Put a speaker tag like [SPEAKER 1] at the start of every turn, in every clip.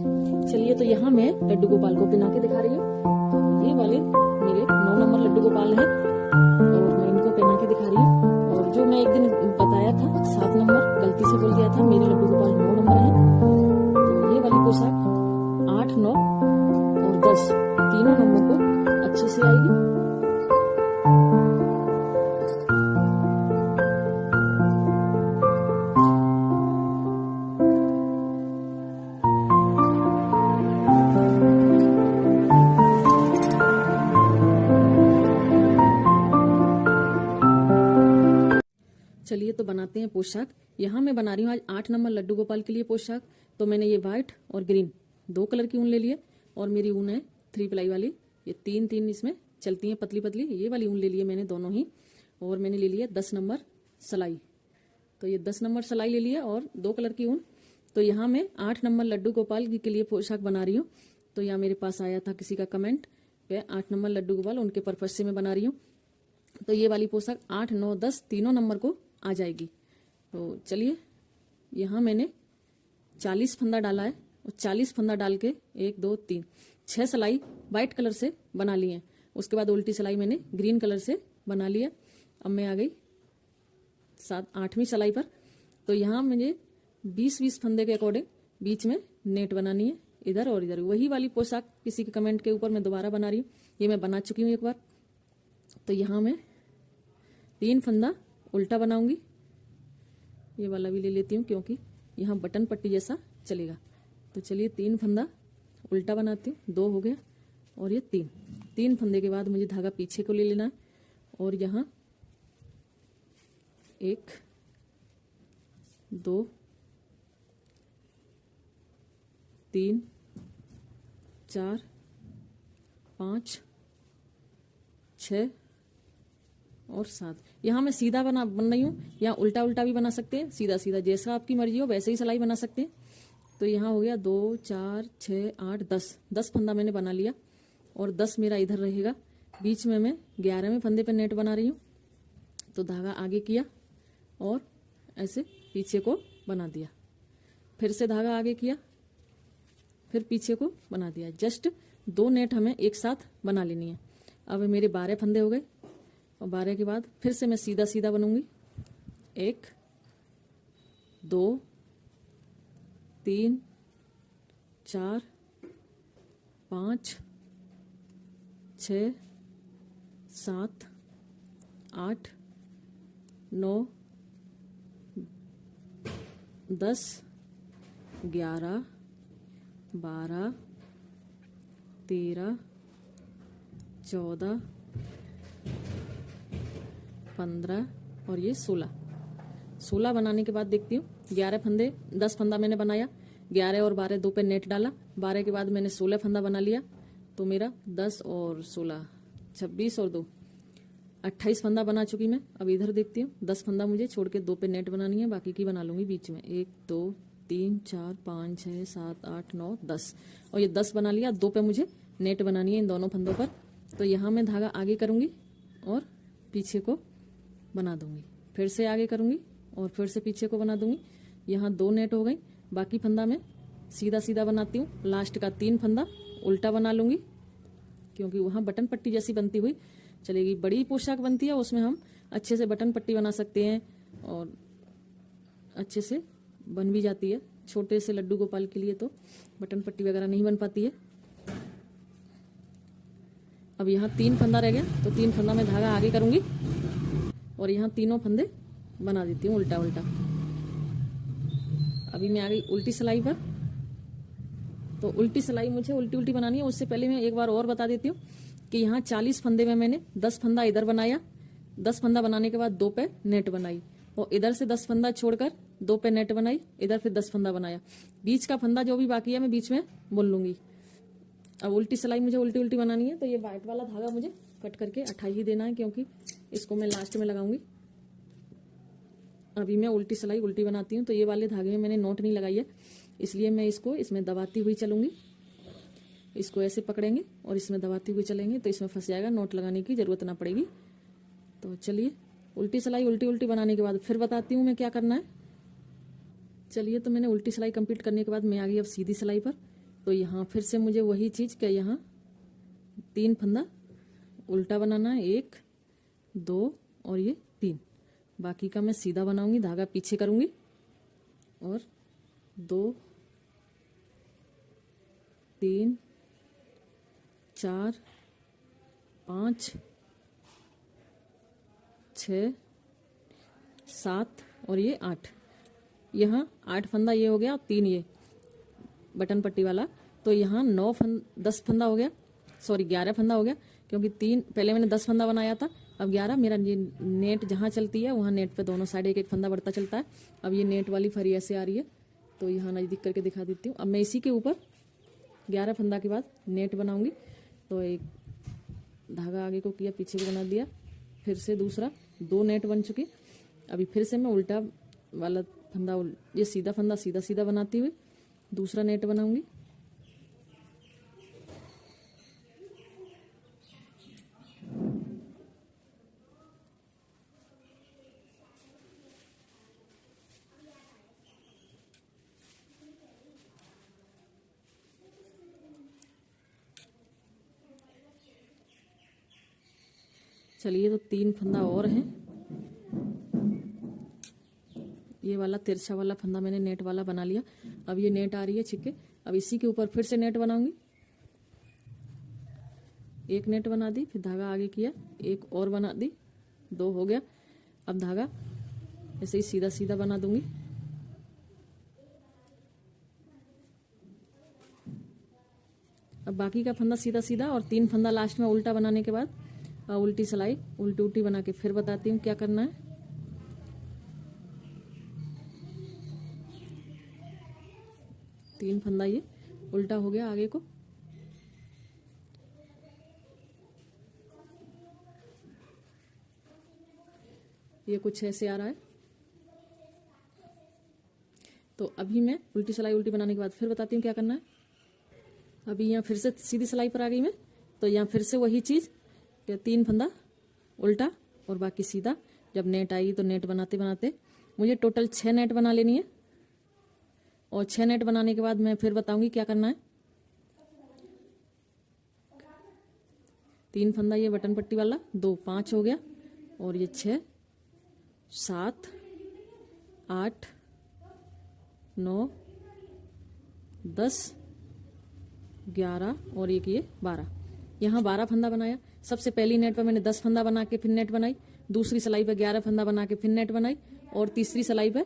[SPEAKER 1] चलिए, तो यहाँ मैं लड्डू गोपाल को पहना के दिखा रही हूँ। तो ये वाले मेरे 9 नंबर लड्डू गोपाल हैं और मैं इनको पहना के दिखा रही हूँ। और जो मैं एक दिन बताया था 7 नंबर, गलती से बोल दिया था, मेरे लड्डू गोपाल 9 नंबर हैं। तो ये वाली पोशाक 8, 9 और 10 तीनों नंबर को अच्छे से आएगी। चलिए, तो बनाते हैं पोशाक। यहाँ मैं बना रही हूँ आज 8 नंबर लड्डू गोपाल के लिए पोशाक। तो मैंने ये व्हाइट और ग्रीन 2 कलर की ऊन ले लिए और मेरी ऊन है 3 प्लाई वाली। ये 3 इसमें चलती हैं पतली पतली, ये वाली ऊन ले लिए मैंने दोनों ही। और मैंने ले लिया 10 नंबर सिलाई। तो ये 10 नंबर सिलाई ले लिया और 2 कलर की ऊन। तो यहाँ मैं 8 नंबर लड्डू गोपाल के लिए पोशाक बना रही हूँ। तो यहाँ मेरे पास आया था किसी का कमेंट पे 8 नंबर लड्डू गोपाल, उनके पर्पज से मैं बना रही हूँ। तो ये वाली पोशाक 8, 9, 10 तीनों नंबर को आ जाएगी। तो चलिए, यहाँ मैंने 40 फंदा डाला है और 40 फंदा डाल के 1, 2, 3, 6 सिलाई वाइट कलर से बना ली है। उसके बाद उल्टी सिलाई मैंने ग्रीन कलर से बना लिया। अब मैं आ गई 8वीं सिलाई पर। तो यहाँ मुझे 20-20 फंदे के अकॉर्डिंग बीच में नेट बनानी है, इधर और इधर। वही वाली पोशाक किसी के कमेंट के ऊपर मैं दोबारा बना रही हूँ। ये मैं बना चुकी हूँ एक बार। तो यहाँ मैं 3 फंदा उल्टा बनाऊंगी। ये वाला भी ले लेती हूँ क्योंकि यहाँ बटन पट्टी जैसा चलेगा। तो चलिए, 3 फंदा उल्टा बनाती हूँ। 2 हो गया और ये 3 फंदे के बाद मुझे धागा पीछे को ले लेना है और यहाँ 1, 2, 3, 4, 5, 6 और 7। यहाँ मैं सीधा बन रही हूँ, यहाँ उल्टा उल्टा भी बना सकते हैं, सीधा सीधा, जैसा आपकी मर्जी हो वैसे ही सिलाई बना सकते हैं। तो यहाँ हो गया 2, 4, 6, 8, 10 फंदा मैंने बना लिया और 10 मेरा इधर रहेगा। बीच में मैं 11वें फंदे पे नेट बना रही हूँ। तो धागा आगे किया और ऐसे पीछे को बना दिया, फिर से धागा आगे किया, फिर पीछे को बना दिया। जस्ट 2 नेट हमें एक साथ बना लेनी है। अब मेरे 12 फंदे हो गए और 12 के बाद फिर से मैं सीधा सीधा बनूंगी। 1, 2, 3, 4, 5, 6, 7, 8, 9, 10, 11, 12, 13, 14, 15 और ये 16 बनाने के बाद देखती हूँ 11 फंदे, 10 फंदा मैंने बनाया, 11 और 12 2 पे नेट डाला, 12 के बाद मैंने 16 फंदा बना लिया। तो मेरा 10 और 16 26 और 2 28 फंदा बना चुकी मैं। अब इधर देखती हूँ 10 फंदा मुझे छोड़ के 2 पे नेट बनानी है, बाकी की बना लूंगी बीच में। 1, 2, 3, 4, 5, 6, 7, 8, 9, 10 और ये 10 बना लिया। 2 पे मुझे नेट बनानी है इन दोनों फंदों पर। तो यहाँ मैं धागा आगे करूंगी और पीछे को बना दूंगी, फिर से आगे करूंगी और फिर से पीछे को बना दूंगी। यहाँ 2 नेट हो गई। बाकी फंदा मैं सीधा सीधा बनाती हूँ। लास्ट का 3 फंदा उल्टा बना लूंगी क्योंकि वहाँ बटन पट्टी जैसी बनती हुई चलेगी। बड़ी पोशाक बनती है, उसमें हम अच्छे से बटन पट्टी बना सकते हैं और अच्छे से बन भी जाती है। छोटे से लड्डू गोपाल के लिए तो बटन पट्टी वगैरह नहीं बन पाती है। अब यहाँ 3 फंदा रह गया, तो 3 फंदा में धागा आगे करूंगी और यहाँ तीनों फंदे बना देती हूँ उल्टा उल्टा। अभी मैं आ गई उल्टी सिलाई पर। तो उल्टी सिलाई मुझे उल्टी उल्टी बनानी है। उससे पहले मैं एक बार और बता देती हूँ कि यहाँ 40 फंदे में मैंने 10 फंदा इधर बनाया, 10 फंदा बनाने के बाद 2 पे नेट बनाई और इधर से 10 फंदा छोड़कर 2 पे नेट बनाई, इधर फिर 10 फंदा बनाया। बीच का फंदा जो भी बाकी है मैं बीच में बुन लूंगी। अब उल्टी सिलाई मुझे उल्टी उल्टी बनानी है। तो ये वाइट वाला धागा मुझे कट करके 28 ही देना है क्योंकि इसको मैं लास्ट में लगाऊंगी। अभी मैं उल्टी सिलाई उल्टी बनाती हूँ। तो ये वाले धागे में मैंने नोट नहीं लगाई है, इसलिए मैं इसको इसमें दबाती हुई चलूंगी। इसको ऐसे पकड़ेंगे और इसमें दबाती हुई चलेंगे तो इसमें फंस जाएगा, नोट लगाने की जरूरत ना पड़ेगी। तो चलिए, उल्टी सिलाई उल्टी उल्टी बनाने के बाद फिर बताती हूँ मैं क्या करना है। चलिए, तो मैंने उल्टी सिलाई कंप्लीट करने के बाद मैं आ गई अब सीधी सिलाई पर। तो यहाँ फिर से मुझे वही चीज़ क्या, यहाँ 3 फंदा उल्टा बनाना है, 1 2 और ये 3। बाकी का मैं सीधा बनाऊंगी, धागा पीछे करूंगी और 2 3 4 5 6 7 और ये 8। यहाँ 8 फंदा ये हो गया, 3 ये बटन पट्टी वाला, तो यहाँ 10 फंदा हो गया, सॉरी 11 फंदा हो गया, क्योंकि 3 पहले मैंने 10 फंदा बनाया था, अब 11। मेरा ये नेट जहाँ चलती है वहाँ नेट पे दोनों साइड एक एक फंदा बढ़ता चलता है। अब ये नेट वाली फरी ऐसे आ रही है, तो यहाँ नज़दीक करके दिखा देती हूँ। अब मैं इसी के ऊपर 11 फंदा के बाद नेट बनाऊंगी। तो एक धागा आगे को किया, पीछे को बना दिया, फिर से दूसरा 2 नेट बन चुकी। अभी फिर से मैं उल्टा वाला फंदा, ये सीधा फंदा सीधा सीधा बनाती हुई दूसरा नेट बनाऊंगी। चलिए, तो 3 फंदा और हैं। ये वाला तिरछा वाला फंदा मैंने नेट वाला बना लिया। अब ये नेट आ रही है छिक्के, अब इसी के ऊपर फिर से नेट बनाऊंगी। एक नेट बना दी, फिर धागा आगे किया, एक और बना दी, 2 हो गया। अब धागा ऐसे ही सीधा सीधा बना दूंगी। अब बाकी का फंदा सीधा सीधा और 3 फंदा लास्ट में उल्टा बनाने के बाद उल्टी सिलाई उल्टी उल्टी बना के फिर बताती हूँ क्या करना है। तीन फंदा ये उल्टा हो गया आगे को। ये कुछ ऐसे आ रहा है। तो अभी मैं उल्टी सिलाई उल्टी बनाने के बाद फिर बताती हूँ क्या करना है। अभी यहाँ फिर से सीधी सिलाई पर आ गई मैं, तो यहाँ फिर से वही चीज़, 3 फंदा उल्टा और बाकी सीधा। जब नेट आएगी तो नेट बनाते बनाते मुझे टोटल 6 नेट बना लेनी है, और 6 नेट बनाने के बाद मैं फिर बताऊंगी क्या करना है। 3 फंदा ये बटन पट्टी वाला, 2 5 हो गया, और ये 6 7 8 9 10 11 और एक ये 12। यहाँ 12 फंदा बनाया। सबसे पहली नेट पर मैंने 10 फंदा बना के फिर नेट बनाई, दूसरी सिलाई पे 11 फंदा बना के फिर नेट बनाई, और तीसरी सिलाई पे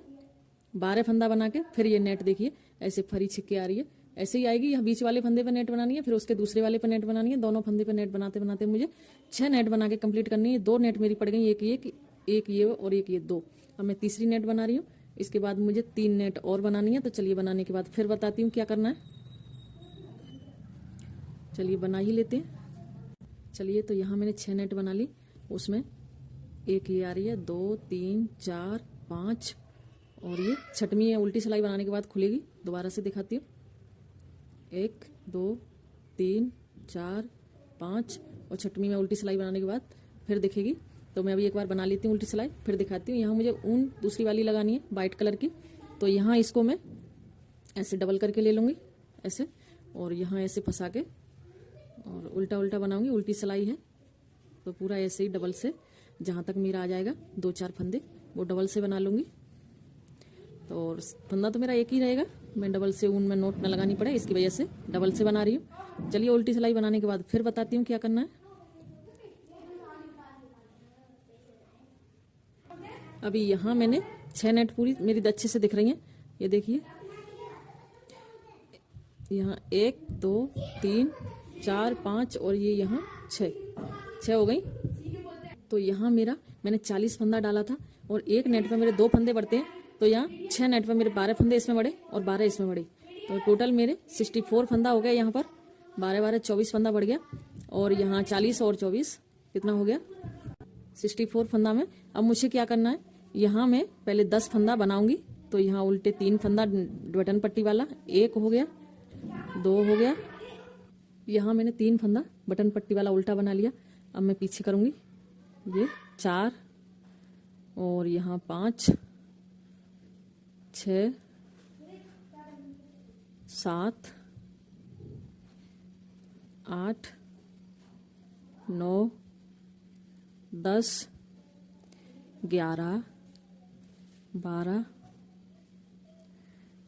[SPEAKER 1] 12 फंदा बना के फिर ये नेट देखिए ऐसे फरी छिक्के आ रही है। ऐसे ही आएगी। यहाँ बीच वाले फंदे पे नेट बनानी है, फिर उसके दूसरे वाले पे नेट बनानी है। दोनों फंदे पे नेट बनाते बनाते मुझे 6 नेट बना के कंप्लीट करनी है। 2 नेट मेरी पड़ गई, एक ये और एक ये 2। अब मैं तीसरी नेट बना रही हूँ। इसके बाद मुझे 3 नेट और बनानी है। तो चलिए बनाने के बाद फिर बताती हूँ क्या करना है। चलिए बना ही लेते हैं। चलिए, तो यहाँ मैंने 6 नेट बना ली। उसमें एक ये आ रही है, 2 3 4 5, और ये छठवीं है। उल्टी सिलाई बनाने के बाद खुलेगी। दोबारा से दिखाती हूँ। 1 2 3 4 5, और छठवीं में उल्टी सिलाई बनाने के बाद फिर दिखेगी। तो मैं अभी एक बार बना लेती हूँ उल्टी सिलाई, फिर दिखाती हूँ। यहाँ मुझे ऊन दूसरी वाली लगानी है वाइट कलर की। तो यहाँ इसको मैं ऐसे डबल करके ले लूँगी ऐसे, और यहाँ ऐसे फंसा के और उल्टा उल्टा बनाऊंगी। उल्टी सिलाई है तो पूरा ऐसे ही डबल से जहाँ तक मेरा आ जाएगा 2-4 फंदे वो डबल से बना लूँगी। तो और फंदा तो मेरा एक ही रहेगा, मैं डबल से ऊन में नोट न लगानी पड़े इसकी वजह से डबल से बना रही हूँ। चलिए, उल्टी सिलाई बनाने के बाद फिर बताती हूँ क्या करना है। अभी यहाँ मैंने 6 नेट पूरी मेरी अच्छे से दिख रही हैं। ये देखिए, यहाँ 1 2 3 4 5 और ये यहाँ 6 हो गई। तो यहाँ मेरा मैंने 40 फंदा डाला था, और एक नेट पे मेरे 2 फंदे बढ़ते हैं। तो यहाँ 6 नेट पे मेरे 12 फंदे इसमें बढ़े और 12 इसमें बढ़े। तो टोटल मेरे 64 फंदा हो गया। यहाँ पर 12 24 फंदा बढ़ गया, और यहाँ 40 और 24 कितना हो गया 64 फंदा में। अब मुझे क्या करना है, यहाँ मैं पहले 10 फंदा बनाऊंगी। तो यहाँ उल्टे 3 फंदा बटन पट्टी वाला, 1 हो गया, 2 हो गया। यहाँ मैंने 3 फंदा बटन पट्टी वाला उल्टा बना लिया। अब मैं पीछे करूँगी, ये 4, और यहाँ 5 6 7 8 9 10 11 12।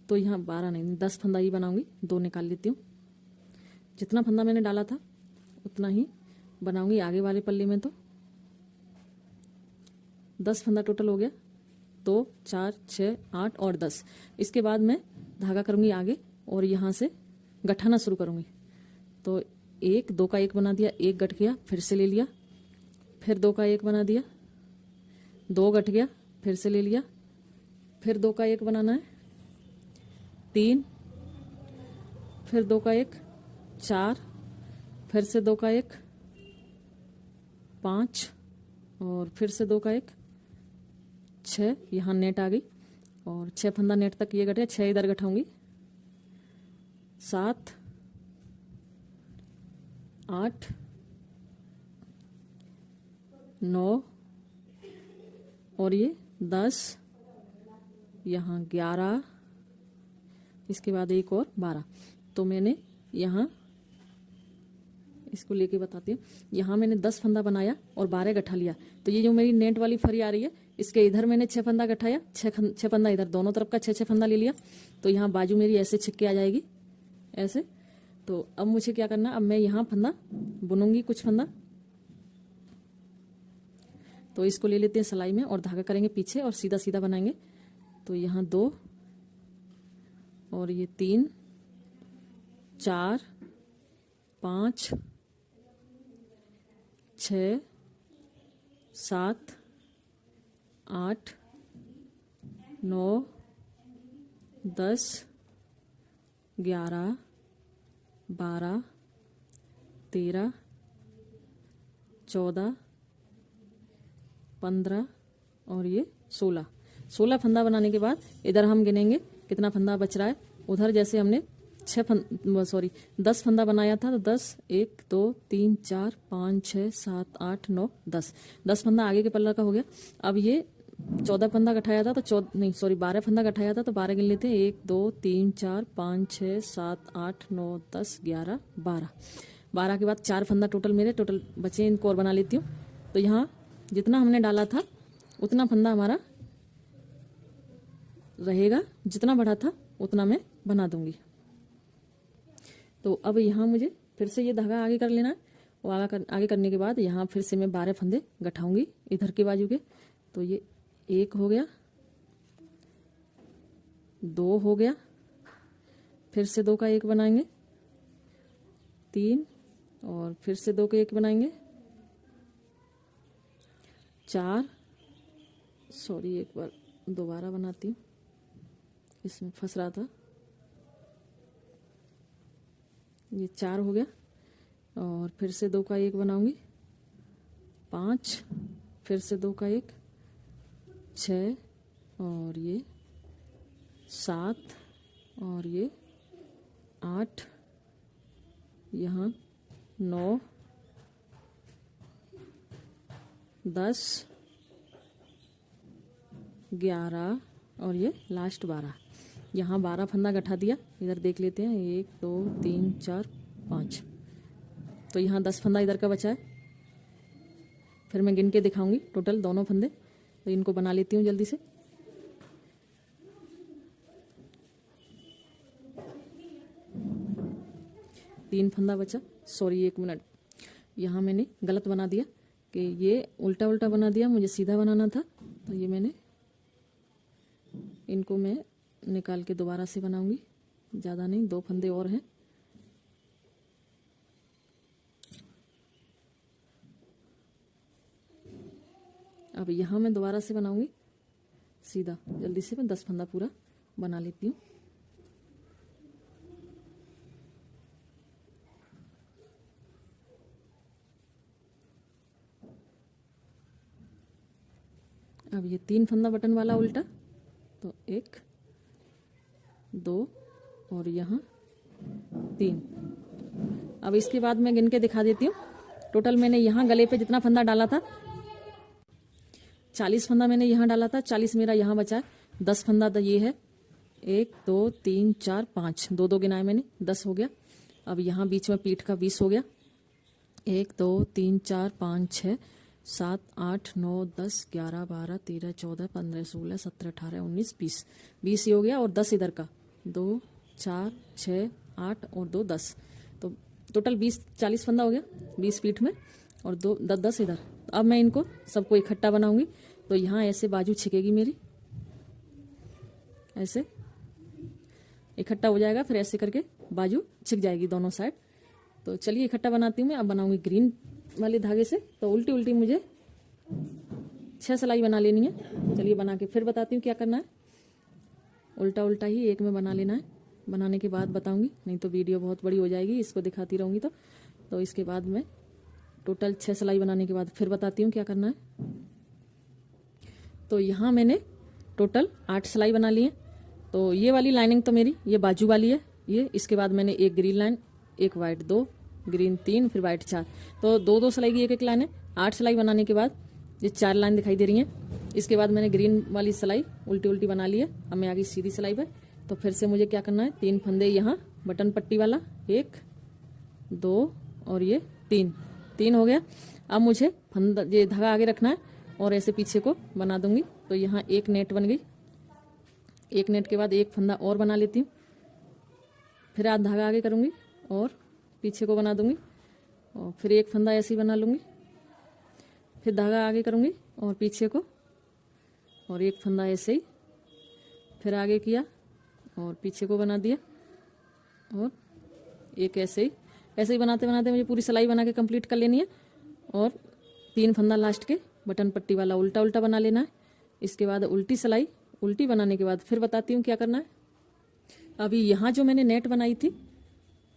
[SPEAKER 1] तो यहाँ 12 नहीं 10 फंदा ही बनाऊंगी, 2 निकाल लेती हूँ। जितना फंदा मैंने डाला था उतना ही बनाऊंगी आगे वाले पल्ले में। तो 10 फंदा टोटल हो गया, 2 4 6 8 और 10। इसके बाद मैं धागा करूंगी आगे और यहाँ से गठाना शुरू करूंगी। तो 1 2 का 1 बना दिया, 1 गठ गया, फिर से ले लिया, फिर 2 का 1 बना दिया, 2 गठ गया, फिर से ले लिया, फिर 2 का 1 बनाना है, 3, फिर 2 का 1 4, फिर से 2 का 1 5 और फिर से 2 का 1 6। यहाँ नेट आ गई और 6 फंदा नेट तक ये गठे, 6 इधर गठाऊंगी, 7 8 9 और ये 10, यहाँ 11, इसके बाद एक और 12। तो मैंने यहाँ इसको लेके बताती हूँ, यहाँ मैंने 10 फंदा बनाया और 12 गठा लिया। तो ये जो मेरी नेट वाली फरी आ रही है इसके इधर मैंने 6 फंदा गठाया, 6 फंदा इधर, दोनों तरफ का 6 फंदा ले लिया। तो यहाँ बाजू मेरी ऐसे छिक्के आ जाएगी ऐसे। तो अब मुझे क्या करना, अब मैं यहाँ फंदा बुनूंगी कुछ फंदा। तो इसको ले लेते हैं सिलाई में और धागा करेंगे पीछे और सीधा सीधा बनाएंगे। तो यहाँ 2 और ये 3 4 5 6 7 8 9 10 11 12 13 14 15 और ये 16 फंदा बनाने के बाद इधर हम गिनेंगे कितना फंदा बच रहा है। उधर जैसे हमने 10 फंदा बनाया था, तो 10 1 2 3 4 5 6 7 8 9 10 फंदा आगे के पल्ला का हो गया। अब ये 14 फंदा गठाया था, तो 12 फंदा गठाया था, तो 12 गिन लेते हैं, 1 2 3 4 5 6 7 8 9 10 11 12 के बाद 4 फंदा टोटल मेरे टोटल बचे, इनको और बना लेती हूँ। तो यहाँ जितना हमने डाला था उतना फंदा हमारा रहेगा, जितना बढ़ा था उतना मैं बना दूंगी। तो अब यहाँ मुझे फिर से ये धागा आगे कर लेना है और आगे करने के बाद यहाँ फिर से मैं 12 फंदे गठाऊंगी इधर के बाजू के। तो ये 1 हो गया, 2 हो गया, फिर से 2 का 1 बनाएंगे, 3 और फिर से 2 का 1 बनाएंगे, 4 एक बार दोबारा बनाती हूँ, इसमें फंस रहा था। ये 4 हो गया और फिर से 2 का 1 बनाऊंगी, 5 फिर से 2 का 1 6 और ये 7 और ये 8, यहाँ 9 10 11 और ये लास्ट 12। यहाँ 12 फंदा गठा दिया, इधर देख लेते हैं, 1 2 3 4 5। तो यहाँ 10 फंदा इधर का बचा है, फिर मैं गिन के दिखाऊंगी टोटल दोनों फंदे। तो इनको बना लेती हूँ जल्दी से। तीन फंदा बचा, 1 मिनट, यहाँ मैंने गलत बना दिया कि ये उल्टा उल्टा बना दिया, मुझे सीधा बनाना था। तो ये मैंने इनको मैं निकाल के दोबारा से बनाऊंगी, ज़्यादा नहीं, 2 फंदे और हैं। अब यहाँ मैं दोबारा से बनाऊंगी सीधा, जल्दी से मैं 10 फंदा पूरा बना लेती हूँ। अब ये 3 फंदा बटन वाला उल्टा, तो 1 2 और यहाँ 3। अब इसके बाद मैं गिन के दिखा देती हूँ। टोटल मैंने यहाँ गले पे जितना फंदा डाला था 40 फंदा मैंने यहाँ डाला था, 40 मेरा यहाँ बचा है। 10 फंदा तो ये है, 1 2 3 4 5, 2 2 गिनाए मैंने, 10 हो गया। अब यहाँ बीच में पीठ का 20 हो गया। 1 2 3 4 5 6 7 8 9 10 11 12 13 14 15 16 17 18 19 20 20 ही हो गया। और 10 इधर का 2 4 6 8 और 2 10, तो टोटल 20 40 फंदा हो गया 20 पीठ में और 2 10 10 इधर। अब मैं इनको सबको इकट्ठा बनाऊंगी। तो यहाँ ऐसे बाजू छिकेगी मेरी, ऐसे इकट्ठा हो जाएगा, फिर ऐसे करके बाजू छिक जाएगी दोनों साइड। तो चलिए इकट्ठा बनाती हूँ मैं। अब बनाऊंगी ग्रीन वाले धागे से। तो उल्टी उल्टी मुझे 6 सिलाई बना लेनी है। चलिए बना के फिर बताती हूँ क्या करना है। उल्टा उल्टा ही एक में बना लेना है, बनाने के बाद बताऊंगी, नहीं तो वीडियो बहुत बड़ी हो जाएगी, इसको दिखाती रहूंगी। तो इसके बाद मैं टोटल 6 सिलाई बनाने के बाद फिर बताती हूँ क्या करना है। तो यहाँ मैंने टोटल 8 सिलाई बना ली है। तो ये वाली लाइनिंग तो मेरी ये बाजू वाली है ये। इसके बाद मैंने एक ग्रीन लाइन, एक वाइट, 2 ग्रीन 3, फिर वाइट 4, तो 2 2 सिलाई की एक एक लाइन है। 8 सिलाई बनाने के बाद ये 4 लाइन दिखाई दे रही हैं। इसके बाद मैंने ग्रीन वाली सिलाई उल्टी उल्टी बना ली है। अब मैं आ गई सीधी सिलाई पे। तो फिर से मुझे क्या करना है, 3 फंदे यहाँ बटन पट्टी वाला, 1 2 और ये 3 हो गया। अब मुझे फंदा ये धागा आगे रखना है और ऐसे पीछे को बना दूंगी। तो यहाँ एक नेट बन गई। एक नेट के बाद एक फंदा और बना लेती हूँ, फिर आध धागा आगे करूँगी और पीछे को बना दूंगी और फिर एक फंदा ऐसे ही बना लूँगी, फिर धागा आगे करूँगी और पीछे को और एक फंदा ऐसे ही, फिर आगे किया और पीछे को बना दिया और एक ऐसे ही बनाते बनाते मुझे पूरी सिलाई बना के कंप्लीट कर लेनी है। और 3 फंदा लास्ट के बटन पट्टी वाला उल्टा उल्टा बना लेना है। इसके बाद उल्टी सिलाई, उल्टी बनाने के बाद फिर बताती हूँ क्या करना है। अभी यहाँ जो मैंने नेट बनाई थी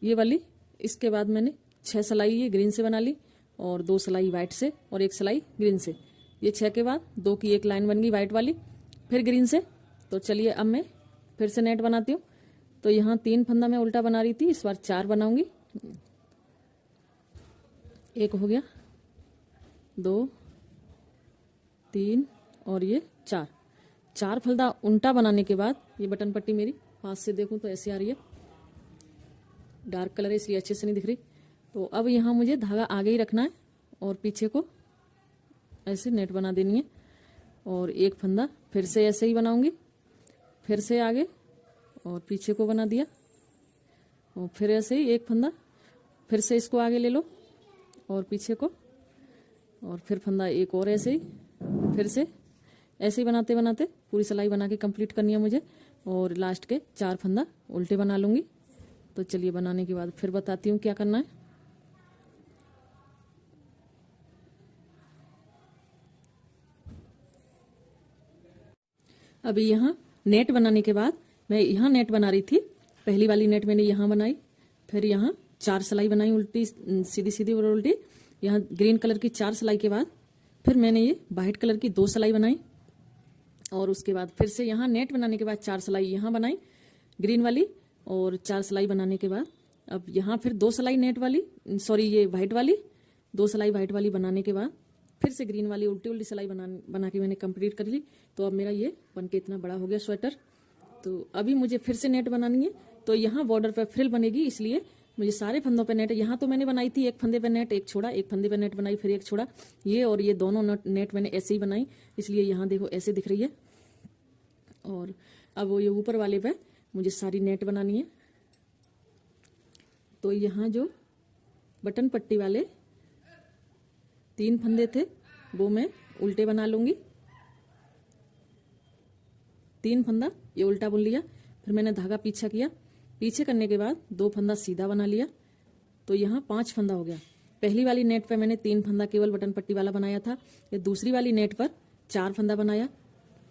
[SPEAKER 1] ये वाली, इसके बाद मैंने 6 सिलाई ये ग्रीन से बना ली और 2 सिलाई वाइट से और 1 सिलाई ग्रीन से। ये 6 के बाद 2 की एक लाइन बन गई वाइट वाली, फिर ग्रीन से। तो चलिए अब मैं फिर से नेट बनाती हूँ। तो यहाँ 3 फंदा मैं उल्टा बना रही थी, इस बार 4 बनाऊंगी। 1 हो गया, 2 3 और ये 4 फंदा उल्टा बनाने के बाद ये बटन पट्टी मेरी हाथ से देखूं तो ऐसे आ रही है, डार्क कलर है इसलिए अच्छे से नहीं दिख रही। तो अब यहाँ मुझे धागा आगे ही रखना है और पीछे को ऐसे नेट बना देनी है और एक फंदा फिर से ऐसे ही बनाऊंगी, फिर से आगे और पीछे को बना दिया और फिर ऐसे ही एक फंदा, फिर से इसको आगे ले लो और पीछे को और फिर फंदा एक और ऐसे ही, फिर से ऐसे ही बनाते बनाते पूरी सिलाई बना के कंप्लीट करनी है मुझे। और लास्ट के 4 फंदा उल्टे बना लूंगी। तो चलिए बनाने के बाद फिर बताती हूँ क्या करना है। अभी यहाँ नेट बनाने के बाद मैं यहाँ नेट बना रही थी। पहली वाली नेट मैंने यहाँ बनाई, फिर यहाँ 4 सिलाई बनाई उल्टी, सीधी सीधी और उल्टी। यहाँ ग्रीन कलर की 4 सिलाई के बाद फिर मैंने ये वाइट कलर की 2 सिलाई बनाई और उसके बाद फिर से यहाँ नेट बनाने के बाद 4 सिलाई यहाँ बनाई ग्रीन वाली और 4 सिलाई बनाने के बाद अब यहाँ फिर 2 सिलाई नेट वाली, सॉरी ये वाइट वाली, 2 सिलाई वाइट वाली बनाने के बाद फिर से ग्रीन वाली उल्टी उल्टी सिलाई बना के मैंने कंप्लीट कर ली। तो अब मेरा ये बन के इतना बड़ा हो गया स्वेटर। तो अभी मुझे फिर से नेट बनानी है। तो यहाँ बॉर्डर पर फ्रिल बनेगी, इसलिए मुझे सारे फंदों पे नेट, यहाँ तो मैंने बनाई थी एक फंदे पे नेट एक छोड़ा, एक फंदे पे नेट बनाई फिर एक छोड़ा, ये और ये दोनों नेट मैंने ऐसे ही बनाई, इसलिए यहाँ देखो ऐसे दिख रही है। और अब वो ये ऊपर वाले पे मुझे सारी नेट बनानी है। तो यहाँ जो बटन पट्टी वाले 3 फंदे थे वो मैं उल्टे बना लूंगी। 3 फंदा ये उल्टा बुन लिया, फिर मैंने धागा पीछा किया, पीछे करने के बाद 2 फंदा सीधा बना लिया। तो यहाँ 5 फंदा हो गया। पहली वाली नेट पे मैंने 3 फंदा केवल बटन पट्टी वाला बनाया था, ये दूसरी वाली नेट पर 4 फंदा बनाया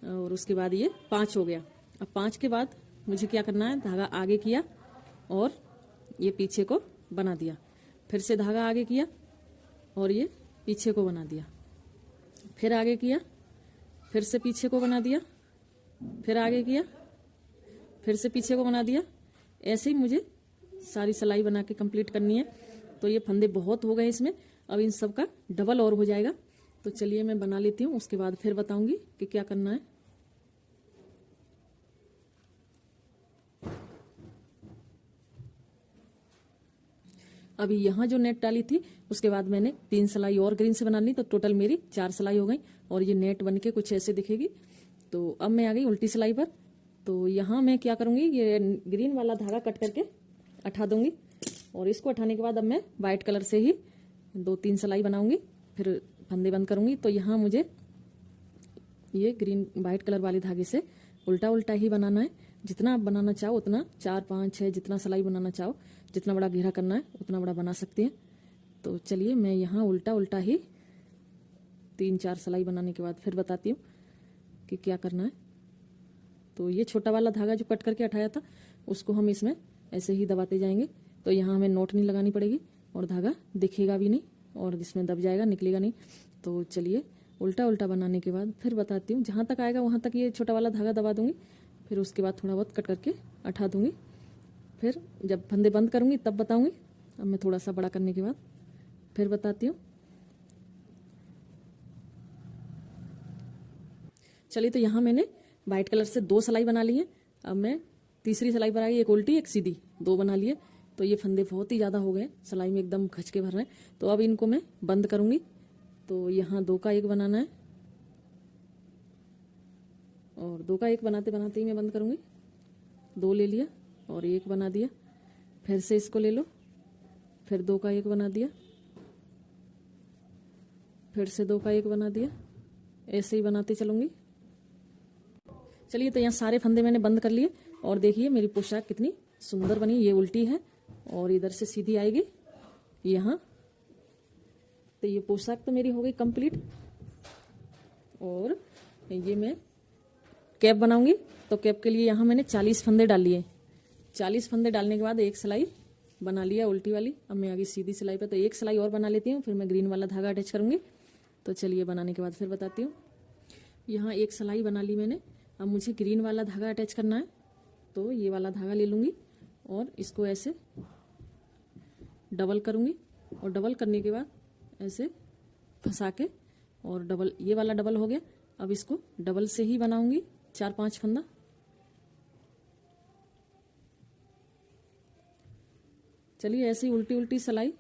[SPEAKER 1] और उसके बाद ये 5 हो गया। अब 5 के बाद मुझे क्या करना है, धागा आगे किया और ये पीछे को बना दिया, फिर से धागा आगे किया और ये पीछे को बना दिया, फिर आगे किया, फिर से पीछे को बना दिया, फिर आगे किया, फिर से पीछे को बना दिया। ऐसे ही मुझे सारी सिलाई बना के कंप्लीट करनी है। तो ये फंदे बहुत हो गए इसमें, अब इन सब का डबल और हो जाएगा। तो चलिए मैं बना लेती हूँ, उसके बाद फिर बताऊंगी कि क्या करना है। अभी यहाँ जो नेट डाली थी उसके बाद मैंने 3 सिलाई और ग्रीन से बना ली, तो टोटल मेरी 4 सिलाई हो गई और ये नेट बन के कुछ ऐसे दिखेगी। तो अब मैं आ गई उल्टी सिलाई पर। तो यहाँ मैं क्या करूँगी, ये ग्रीन वाला धागा कट करके अठा दूंगी और इसको अठाने के बाद अब मैं वाइट कलर से ही 2-3 सिलाई बनाऊंगी, फिर फंदे बंद करूंगी। तो यहाँ मुझे ये ग्रीन वाइट कलर वाले धागे से उल्टा उल्टा ही बनाना है। जितना आप बनाना चाहो उतना, 4, 5, 6 जितना सिलाई बनाना चाहो, जितना बड़ा घेरा करना है उतना बड़ा बना सकती हैं। तो चलिए मैं यहाँ उल्टा उल्टा ही 3-4 सिलाई बनाने के बाद फिर बताती हूँ कि क्या करना है। तो ये छोटा वाला धागा जो कट करके अठाया था उसको हम इसमें ऐसे ही दबाते जाएंगे। तो यहाँ हमें नोट नहीं लगानी पड़ेगी और धागा दिखेगा भी नहीं और जिसमें दब जाएगा निकलेगा नहीं। तो चलिए उल्टा उल्टा बनाने के बाद फिर बताती हूँ। जहाँ तक आएगा वहाँ तक ये छोटा वाला धागा दबा दूंगी, फिर उसके बाद थोड़ा बहुत कट करके अठा दूंगी, फिर जब फंदे बंद करूंगी तब बताऊंगी। अब मैं थोड़ा सा बड़ा करने के बाद फिर बताती हूँ। चलिए तो यहाँ मैंने वाइट कलर से 2 सिलाई बना ली है। अब मैं तीसरी सिलाई पर आई, एक उल्टी एक सीधी, 2 बना लिए। तो ये फंदे बहुत ही ज़्यादा हो गए, सिलाई में एकदम खच के भर रहे हैं। तो अब इनको मैं बंद करूंगी। तो यहाँ 2 का 1 बनाना है और 2 का 1 बनाते बनाते ही मैं बंद करूंगी। 2 ले लिया और 1 बना दिया, फिर से इसको ले लो, फिर 2 का 1 बना दिया, फिर से 2 का 1 बना दिया, ऐसे ही बनाते चलूंगी। चलिए तो यहाँ सारे फंदे मैंने बंद कर लिए और देखिए मेरी पोशाक कितनी सुंदर बनी। ये उल्टी है और इधर से सीधी आएगी यहाँ। तो ये पोशाक तो मेरी हो गई कंप्लीट। और ये मैं कैप बनाऊंगी। तो कैप के लिए यहाँ मैंने 40 फंदे डाल लिए। 40 फंदे डालने के बाद एक सिलाई बना लिया उल्टी वाली। अब मैं आगे सीधी सिलाई पे तो एक सिलाई और बना लेती हूँ, फिर मैं ग्रीन वाला धागा अटैच करूंगी। तो चलिए बनाने के बाद फिर बताती हूँ। यहाँ एक सिलाई बना ली मैंने। अब मुझे ग्रीन वाला धागा अटैच करना है, तो ये वाला धागा ले लूँगी और इसको ऐसे डबल करूँगी और डबल करने के बाद ऐसे फंसा के और डबल, ये वाला डबल हो गया। अब इसको डबल से ही बनाऊंगी 4-5 फंदा। चलिए ऐसे ही उल्टी उल्टी सिलाई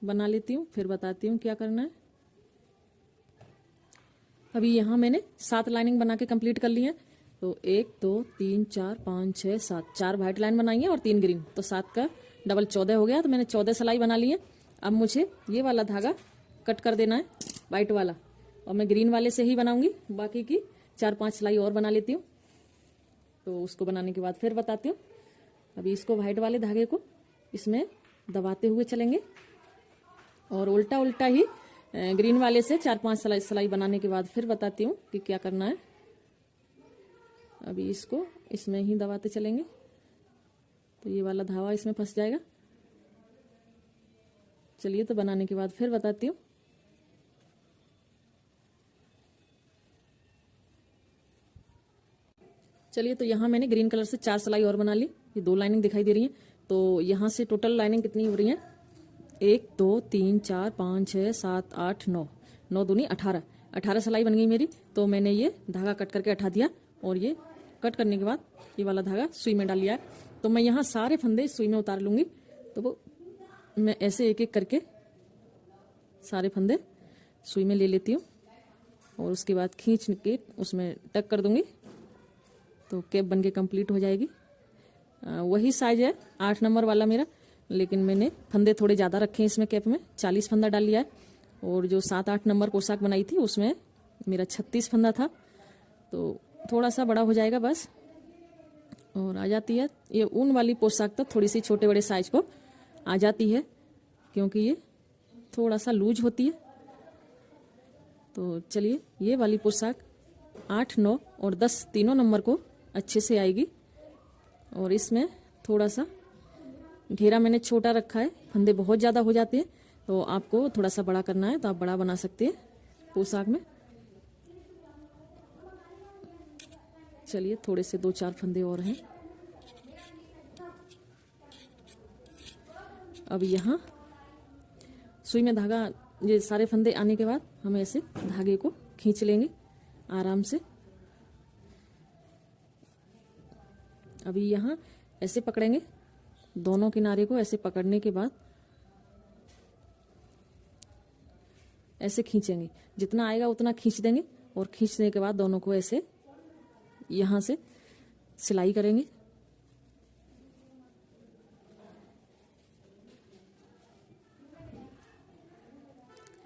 [SPEAKER 1] बना लेती हूँ, फिर बताती हूँ क्या करना है। अभी यहाँ मैंने 7 लाइनिंग बना के कंप्लीट कर ली है। तो 1 2 3 4 5 6 7, 4 वाइट लाइन बनाई है और 3 ग्रीन, तो 7 का डबल 14 हो गया। तो मैंने 14 सिलाई बना ली है। अब मुझे ये वाला धागा कट कर देना है, वाइट वाला, और मैं ग्रीन वाले से ही बनाऊंगी। बाकी की 4-5 सिलाई और बना लेती हूँ। तो उसको बनाने के बाद फिर बताती हूँ। अभी इसको वाइट वाले धागे को इसमें दबाते हुए चलेंगे और उल्टा उल्टा ही ग्रीन वाले से 4-5 सिलाई बनाने के बाद फिर बताती हूँ कि क्या करना है। अभी इसको इसमें ही दबाते चलेंगे तो ये वाला धावा इसमें फंस जाएगा। चलिए तो बनाने के बाद फिर बताती हूँ। चलिए तो यहाँ मैंने ग्रीन कलर से 4 सिलाई और बना ली। ये 2 लाइनिंग दिखाई दे रही हैं। तो यहाँ से टोटल लाइनिंग कितनी हो रही है, 1 2 3 4 5 6 7 8 9, 9 दूनी 18 सिलाई बन गई मेरी। तो मैंने ये धागा कट करके अठा दिया और ये कट करने के बाद ये वाला धागा सुई में डाल लिया। तो मैं यहाँ सारे फंदे सुई में उतार लूंगी। तो वो मैं ऐसे एक एक करके सारे फंदे सुई में ले लेती हूँ और उसके बाद खींच के उसमें टक कर दूंगी। तो कैप बन के कंप्लीट हो जाएगी। वही साइज है 8 नंबर वाला मेरा, लेकिन मैंने फंदे थोड़े ज़्यादा रखे हैं इसमें। कैप में 40 फंदा डाल लिया है और जो 7-8 नंबर पोशाक बनाई थी उसमें मेरा 36 फंदा था। तो थोड़ा सा बड़ा हो जाएगा बस, और आ जाती है ये ऊन वाली पोशाक। तो थोड़ी सी छोटे बड़े साइज को आ जाती है क्योंकि ये थोड़ा सा लूज होती है। तो चलिए ये वाली पोशाक 8, 9 और 10 तीनों नंबर को अच्छे से आएगी। और इसमें थोड़ा सा घेरा मैंने छोटा रखा है, फंदे बहुत ज़्यादा हो जाते हैं। तो आपको थोड़ा सा बड़ा करना है तो आप बड़ा बना सकते हैं पोशाक में। चलिए थोड़े से 2-4 फंदे और हैं। अब यहाँ सुई में धागा, ये सारे फंदे आने के बाद हम ऐसे धागे को खींच लेंगे आराम से। अभी यहाँ ऐसे पकड़ेंगे, दोनों किनारे को ऐसे पकड़ने के बाद ऐसे खींचेंगे, जितना आएगा उतना खींच देंगे और खींचने के बाद दोनों को ऐसे यहाँ से सिलाई करेंगे।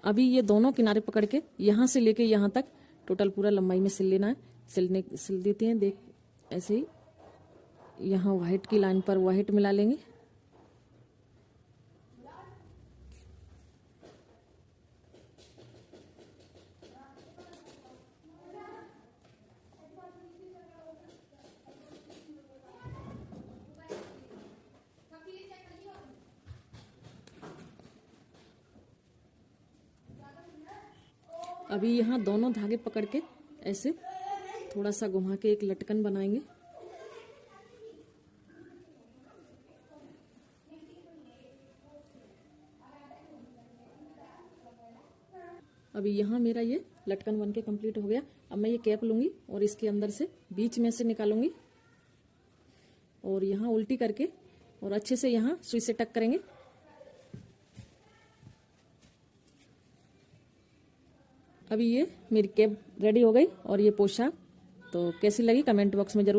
[SPEAKER 1] अभी ये दोनों किनारे पकड़ के यहाँ से लेके यहाँ तक टोटल पूरा लंबाई में सिल लेना है। सिल देते हैं, देख ऐसे ही यहाँ वाइट की लाइन पर वाइट मिला लेंगे। अभी यहाँ दोनों धागे पकड़ के ऐसे थोड़ा सा घुमा के एक लटकन बनाएंगे। अभी यहाँ मेरा ये लटकन बन के कंप्लीट हो गया। अब मैं ये कैप लूंगी और इसके अंदर से बीच में से निकालूंगी और यहाँ उल्टी करके और अच्छे से यहाँ सुई से टक करेंगे। अभी ये मेरी कैप रेडी हो गई और ये पोशाक तो कैसी लगी कमेंट बॉक्स में जरूर